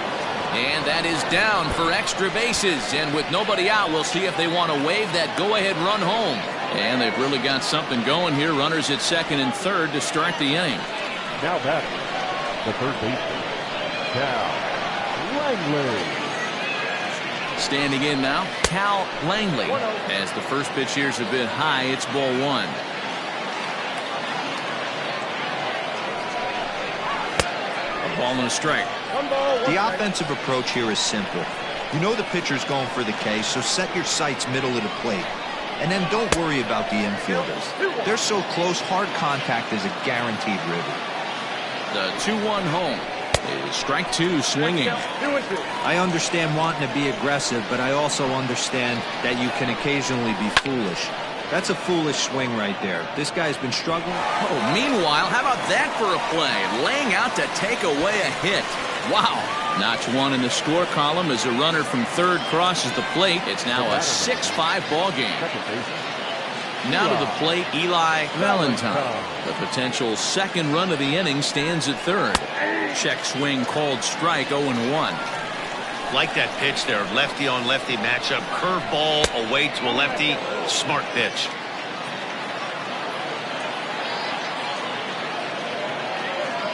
And that is down for extra bases. And with nobody out, we'll see if they want to wave that go-ahead run home. And they've really got something going here. Runners at second and third to start the inning. Now batting, the third baseman, Cal Langley. Standing in now, Cal Langley. As the first pitch here's a bit high, it's ball one. A ball and a strike. The offensive approach here is simple. You know the pitcher's going for the K, so set your sights middle of the plate. And then don't worry about the infielders. They're so close, hard contact is a guaranteed ribby. The 2-1 home. Strike two, swinging. I understand wanting to be aggressive, but I also understand that you can occasionally be foolish. That's a foolish swing right there. This guy's been struggling. Oh, meanwhile, how about that for a play? Laying out to take away a hit. Wow. Notch one in the score column as a runner from third crosses the plate. It's now a 6-5 ball game. Now to the plate, Eli Valentine. The potential second run of the inning stands at third. Check swing called strike, 0-1. Like that pitch there, lefty on lefty matchup, curveball away to a lefty, smart pitch.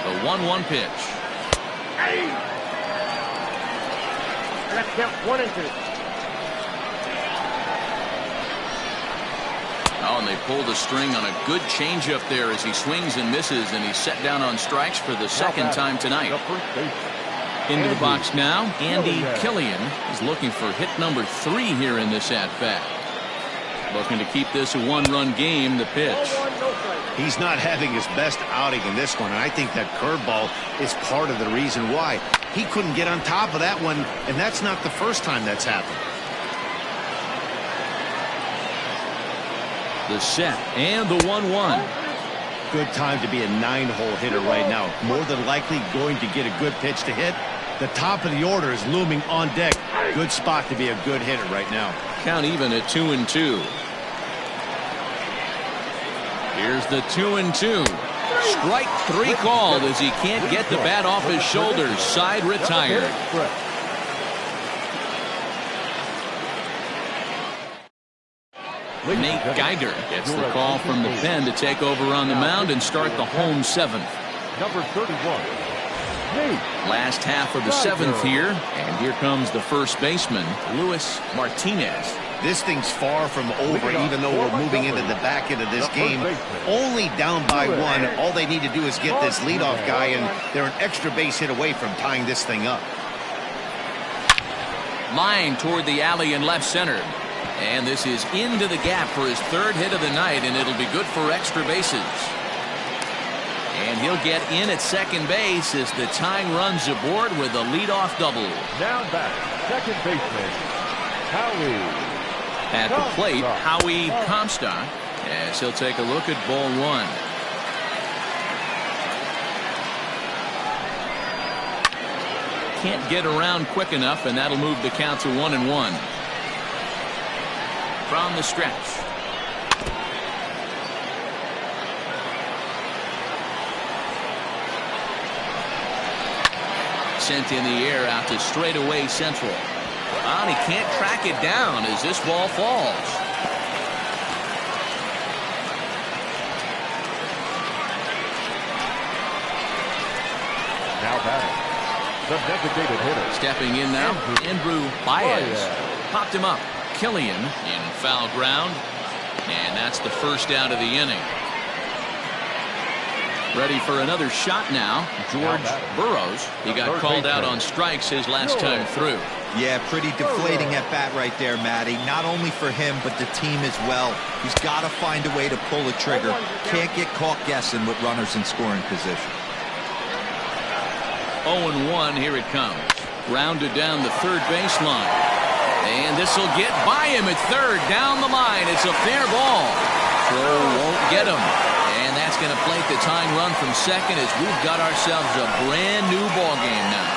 The 1-1 pitch. Let's count 1 and 2. Oh, and they pulled a string on a good changeup there as he swings and misses, and he's set down on strikes for the second time tonight. Into the box now, Andy Killian is looking for hit number 3 here in this at-bat. Looking to keep this a 1-run game. The pitch. He's not having his best outing in this one, and I think that curveball is part of the reason why. He couldn't get on top of that one, and that's not the first time that's happened. The set and the 1-1. Good time to be a 9-hole hitter right now. More than likely going to get a good pitch to hit. The top of the order is looming on deck. Good spot to be a good hitter right now. Count even at 2-2. Here's the 2-2. Strike 3 called as he can't get the bat off his shoulders. Side retired. Nate Geiger gets the call from the pen to take over on the mound and start the home 7th. Number 31. Last half of the 7th here, and here comes the first baseman, Luis Martinez. This thing's far from over, even though we're moving into the back end of this game. Only down by 1. All they need to do is get this leadoff guy, and they're an extra base hit away from tying this thing up. Line toward the alley in left center. And this is into the gap for his 3rd hit of the night, and it'll be good for extra bases. And he'll get in at second base as the tying runs aboard with a leadoff double. Now back, second baseman, Howie. At the plate, Howie Comstock, as he'll take a look at ball 1. Can't get around quick enough, and that'll move the count to 1-1. From the stretch. Sent in the air out to straightaway central. And he can't track it down as this ball falls. Now batting, the designated hitter. Stepping in now, Andrew Baez. Popped him up. Killian in foul ground, and that's the first out of the inning. Ready for another shot now, George Burroughs. He got called out on strikes his last time through. Yeah, pretty deflating at bat right there, Matty. Not only for him, but the team as well. He's got to find a way to pull a trigger. Can't get caught guessing with runners in scoring position. 0-1, here it comes. Rounded down the third baseline. And this will get by him at third. Down the line. It's a fair ball. Throw won't get him. And that's going to plate the tying run from second as we've got ourselves a brand new ball game now.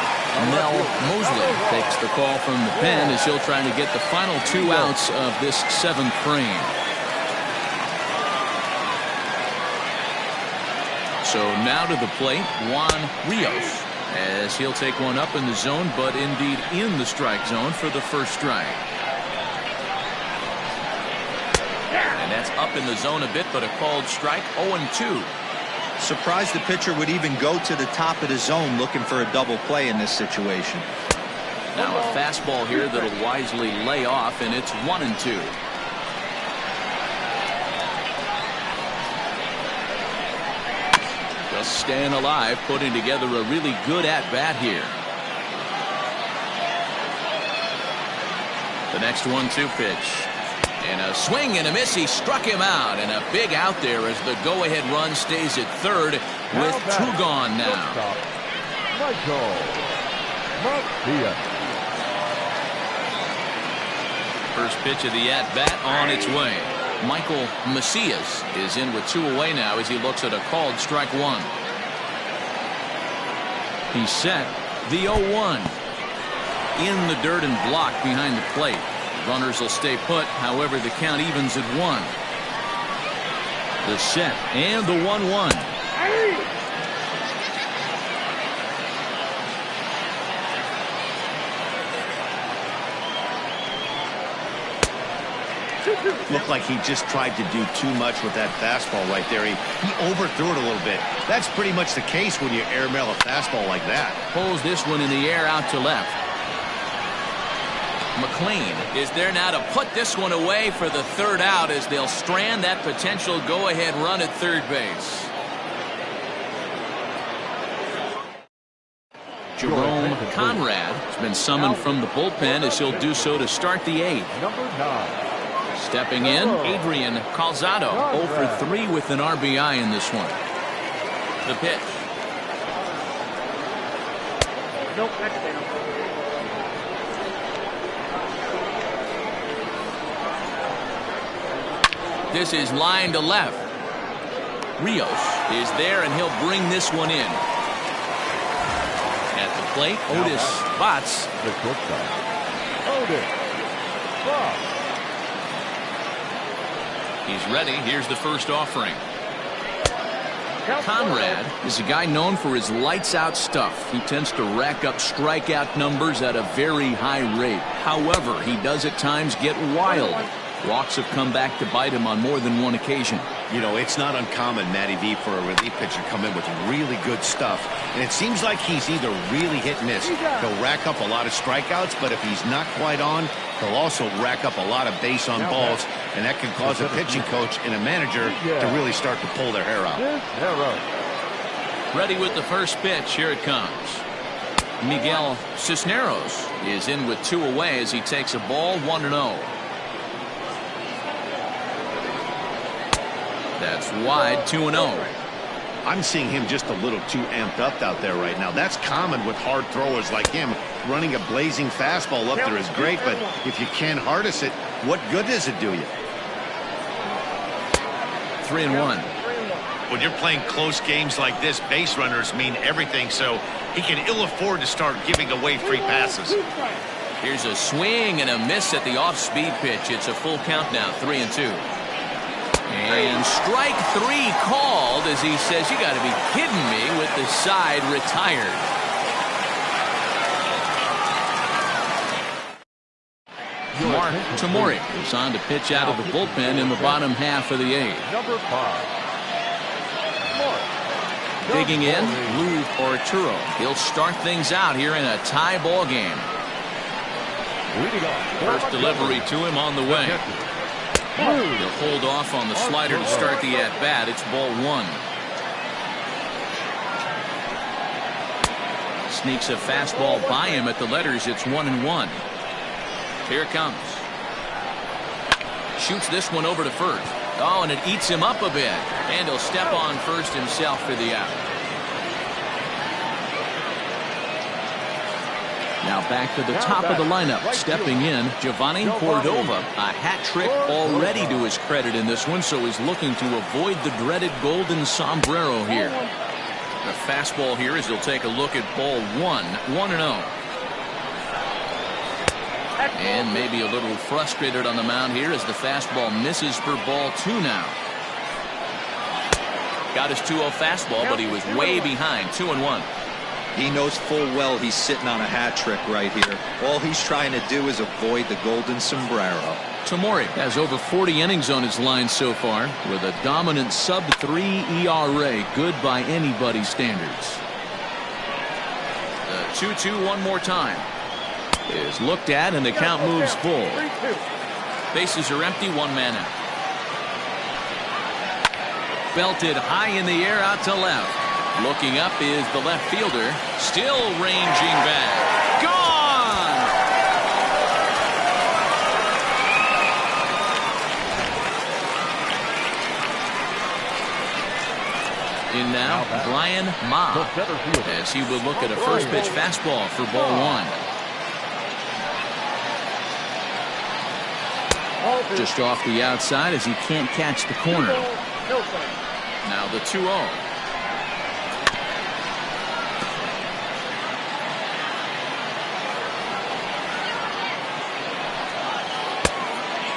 Mel Mosley takes the call from the pen as he'll try to get the final 2 outs of this 7th frame. So now to the plate, Juan Rios, as he'll take one up in the zone, but indeed in the strike zone for the first strike. And that's up in the zone a bit, but a called strike. 0-2. Surprised the pitcher would even go to the top of the zone looking for a double play in this situation. Now a fastball here that'll wisely lay off, and it's 1-2. Just staying alive, putting together a really good at-bat here. The next 1-2 pitch. And a swing and a miss. He struck him out, and a big out there as the go-ahead run stays at third with 2 gone now. First pitch of the at-bat on its way. Michael Macias is in with 2 away now as he looks at a called strike 1. He's set. The 0-1. In the dirt and blocked behind the plate. Runners will stay put, however the count evens at 1. The set and the 1-1. Looked like he just tried to do too much with that fastball right there. He overthrew it a little bit. That's pretty much the case when you airmail a fastball like that. Pulls this one in the air out to left. McLean is there now to put this one away for the 3rd out as they'll strand that potential go-ahead run at third base. Jerome Conrad has been summoned from the bullpen as he'll do so to start the 8th. Number 9. Stepping in, Adrian Calzado, 0 for 3 with an RBI in this one. The pitch. Nope, that's down. This is line to left. Rios is there, and he'll bring this one in. At the plate, Otis Botts. The shortstop. Otis Botts. He's ready. Here's the first offering. Conrad is a guy known for his lights-out stuff. He tends to rack up strikeout numbers at a very high rate. However, he does at times get wild. Walks have come back to bite him on more than one occasion. You know, it's not uncommon, Matty V, for a relief pitcher to come in with really good stuff. And it seems like he's either really hit and miss. He'll rack up a lot of strikeouts, but if he's not quite on, he'll also rack up a lot of base on balls. And that can cause a pitching coach and a manager to really start to pull their hair out. Ready with the first pitch. Here it comes. Miguel Cisneros is in with 2 away as he takes a ball 1-0. That's wide, 2-0. I'm seeing him just a little too amped up out there right now. That's common with hard throwers like him. Running a blazing fastball up there is great, but if you can't harness it, what good does it do you? 3-1. When you're playing close games like this, base runners mean everything, so he can ill afford to start giving away free passes. Here's a swing and a miss at the off-speed pitch. It's a full count now, 3-2. And strike 3 called as he says, you got to be kidding me, with the side retired. Mark Tamori is on to pitch out of the bullpen in the bottom half of the 8th. Number 5. Digging in, Lou Arturo. He'll start things out here in a tie ball game. First delivery to him on the way. He'll hold off on the slider to start the at-bat. It's ball 1. Sneaks a fastball by him at the letters. It's 1-1. Here it comes. Shoots this one over to first. Oh, and it eats him up a bit. And he'll step on first himself for the out. Now back to the top of the lineup. Stepping in, Giovanni Cordova. A hat trick already to his credit in this one, so he's looking to avoid the dreaded golden sombrero here. The fastball here as he'll take a look at ball 1. 1-0. And maybe a little frustrated on the mound here as the fastball misses for ball 2 now. Got his 2-0 fastball, but he was way behind. 2-1. He knows full well he's sitting on a hat trick right here. All he's trying to do is avoid the golden sombrero. Tamori has over 40 innings on his line so far with a dominant sub-3 ERA. Good by anybody's standards. The 2-2 one more time. is looked at, and the count moves full. 3-2. Bases are empty, one man out. Belted high in the air out to left. Looking up is the left fielder. Still ranging back. Gone! In now, Brian Ma, as he will look at a first pitch fastball for ball one. Just off the outside as he can't catch the corner. Now the 2-0.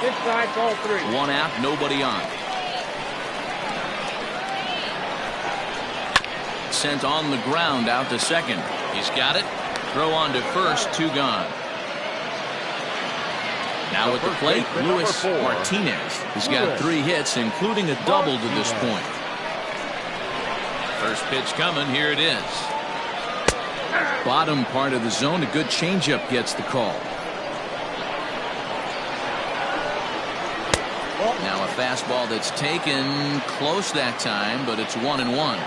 Inside, ball 3. One out, nobody on. Sent on the ground out to second. He's got it. Throw on to first, 2 gone. Now at the plate, Luis Martinez. He's got 3 hits, including a double to this point. First pitch coming. Here it is. Bottom part of the zone. A good changeup gets the call. Now a fastball that's taken close that time, but it's 1-1.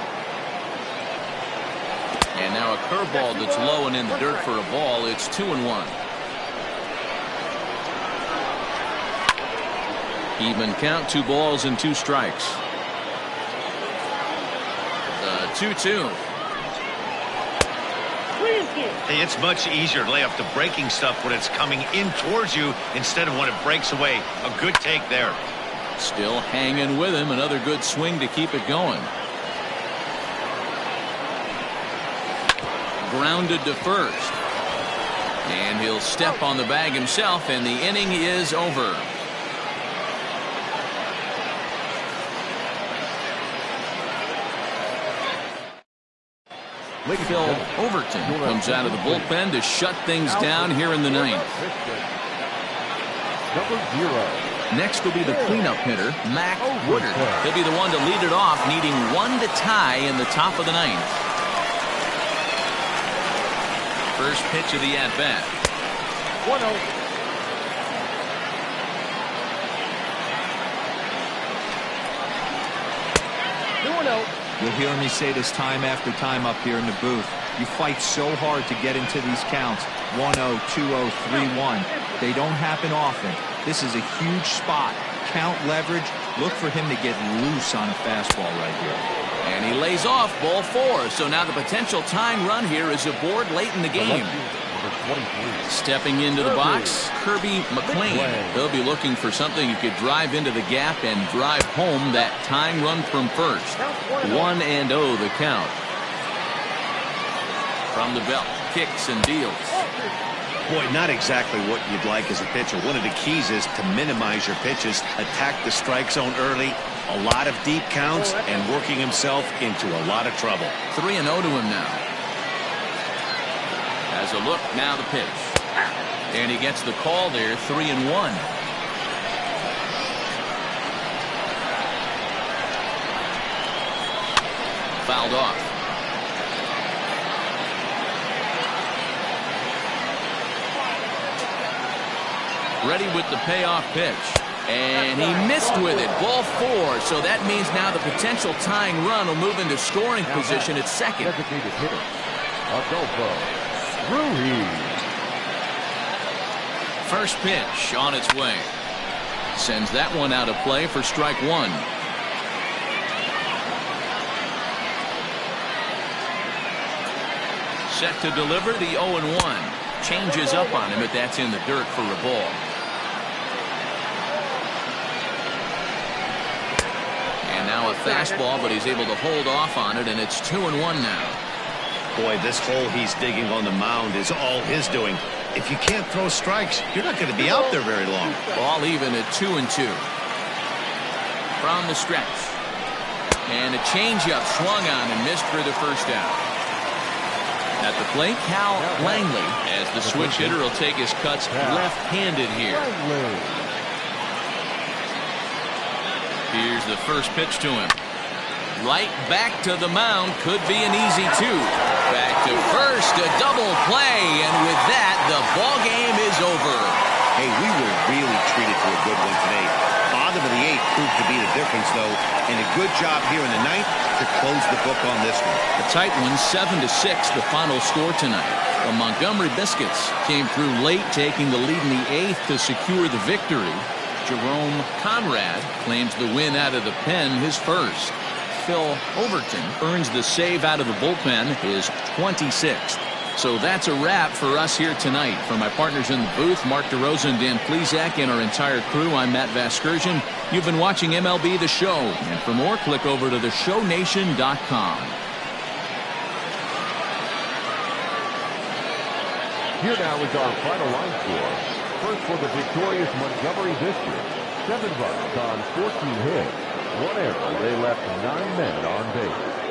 And now a curveball that's low and in the dirt for a ball. It's 2-1. Even count, 2 balls and 2 strikes. The 2-2. Hey, it's much easier to lay off the breaking stuff when it's coming in towards you instead of when it breaks away. A good take there. Still hanging with him. Another good swing to keep it going. Grounded to first. And he'll step on the bag himself, and the inning is over. Phil Overton comes out of the bullpen to shut things down here in the 9th. Number 0. Next will be the cleanup hitter, Mac Woodard. He'll be the one to lead it off, needing 1 to tie in the top of the 9th. First pitch of the at-bat. 1-0. You'll hear me say this time after time up here in the booth. You fight so hard to get into these counts. 1-0, 2-0, 3-1. They don't happen often. This is a huge spot. Count leverage. Look for him to get loose on a fastball right here. And he lays off ball 4. So now the potential tying run here is aboard late in the game. Stepping into the box, Kirby McLean. They'll be looking for something who could drive into the gap and drive home that tying run from first. 1-0 the count. From the belt, kicks and deals. Boy, not exactly what you'd like as a pitcher. One of the keys is to minimize your pitches, attack the strike zone early, a lot of deep counts, and working himself into a lot of trouble. 3-0 to him now. As a look, now the pitch. And he gets the call there, 3-1. Fouled off. Ready with the payoff pitch. And he missed with it. Ball 4. So that means now the potential tying run will move into scoring position at second. Designated hitter, Adolfo Ruiz. First pitch on its way. Sends that one out of play for strike 1. Set to deliver the 0-1. Changes up on him, but that's in the dirt for a ball. And now a fastball, but he's able to hold off on it, and it's 2-1 now. Boy, this hole he's digging on the mound is all his doing. If you can't throw strikes, you're not going to be out there very long. Ball even at 2-2. From the stretch. And a changeup swung on and missed for the first out. At the plate, Cal Langley, as the switch hitter will take his cuts left-handed here. Here's the first pitch to him. Right back to the mound. Could be an easy two. Back to first, a double play, and with that, the ball game is over. Hey, we were really treated to a good one today. Bottom of the 8th proved to be the difference, though, and a good job here in the 9th to close the book on this one. A tight one, 7-6, the final score tonight. The Montgomery Biscuits came through late, taking the lead in the 8th to secure the victory. Jerome Conrad claims the win out of the pen, his first. Phil Overton earns the save out of the bullpen, his 26th. So that's a wrap for us here tonight. For my partners in the booth, Mark DeRosa and Dan Plesac, and our entire crew, I'm Matt Vasgersian. You've been watching MLB The Show. And for more, click over to theshownation.com. Here now is our final line score. First for the victorious Montgomery Biscuits. 7 runs on 14 hits. 1 error. They left 9 men on base.